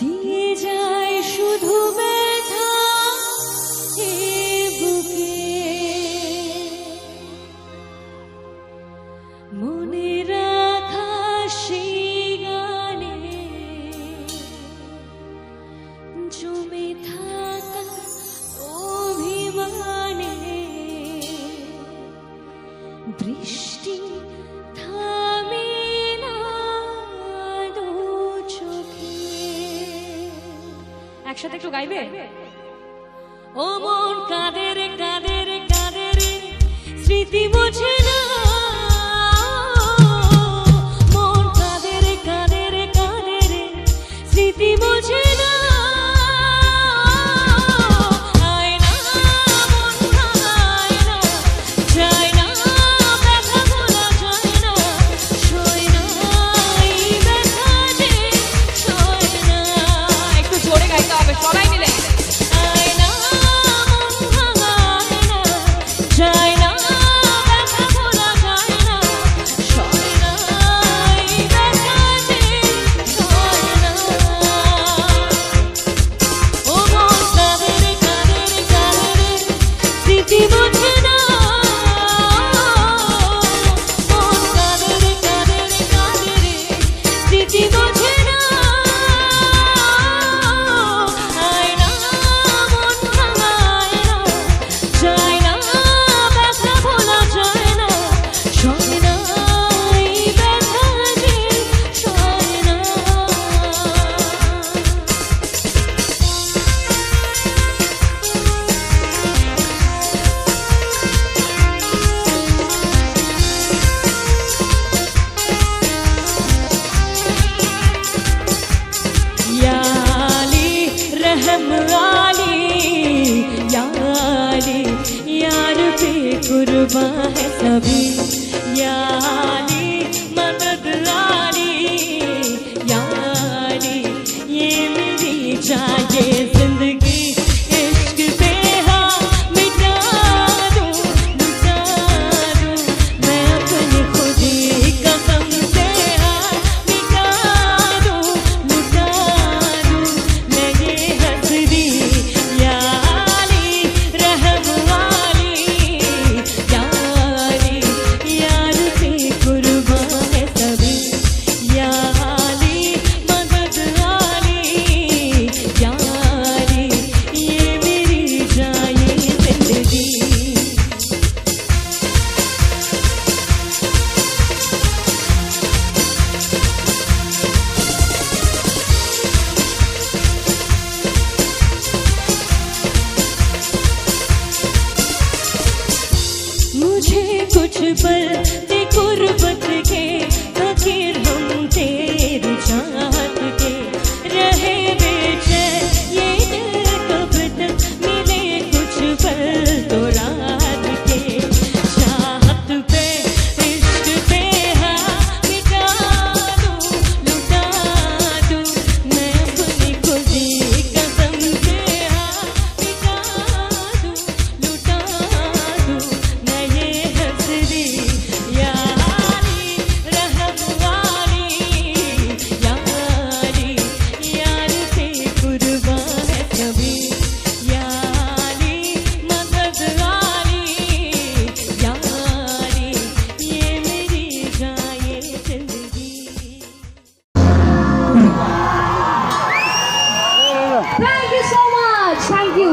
দিয়ে যায় শুধু ব্যথা এ বুকে, মনে রাখা সেই গানে জমে থাকা অভিমানে বৃষ্টি থামে না দু চোখে। একসাথে একটু গাইবে? ও মন কাঁদে রে কাঁদে রে কাঁদে রে, স্মৃতি বোঝে না। মন কাঁদে রে কাঁদে রে কাঁদে রে, স্মৃতি বোঝে না। আয় না মন ভাঙায় না, যায় না ব্যথা ভোলা যায় না, সয় না এই ব্যথা যে সয় না। একটু জোরে গাইতে হবে সবাই মিলে। আয় না মন ভাঙায় না, যায় না ব্যথা ভোলা যায় না, সয় না এই ব্যথা যে সয় না। ও মন কাঁদে রে কাঁদে রে কাঁদে রে, স্মৃতি বোঝে না। মন কাঁদে রে কাঁদে রে কাঁদে রে, স্মৃতি বোঝে না। আয় না মন ভাঙায় না, যায় না ব্যথা ভোলা যায় না, সয় না এই ব্যথা যে সয় না। या अली रहम आली, या अली यार पे कुर्बान है सभी। या अली मदद आली, या अली ये मेरी चाहिए जिंदगी। इश्क पे हाँ मिटा दूं मैं अपनी खुदी कसम से। हाँ मिटा दूं मैं ये हसदी। या अली रहम वाली, या अली यार पे कुर्बान है सभी। या अली मदद आली, या अली ये मेरी जाए जिंदगी। मुझे कुछ पल ते गुर्बत के, फकीर हम तेरी चाहत के। रहे बेचैन ये दिल कब तक, मिले कुछ पल तो रात के। चाहत पे इश्क पे हाँ मिटा दूं लुटा दूं मैं अपनी खुदी कसम से। हाँ मिटा दूं लुटा दूं मैं ये हसदी। या अली रहम वाली, या अली यार पे कुर्बान है सभी। या अली मदद आली, या अली ये मेरी जाए जिंदगी। Thank you so much. Thank you.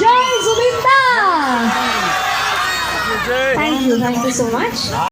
Jai Zubinda. Thank you so much.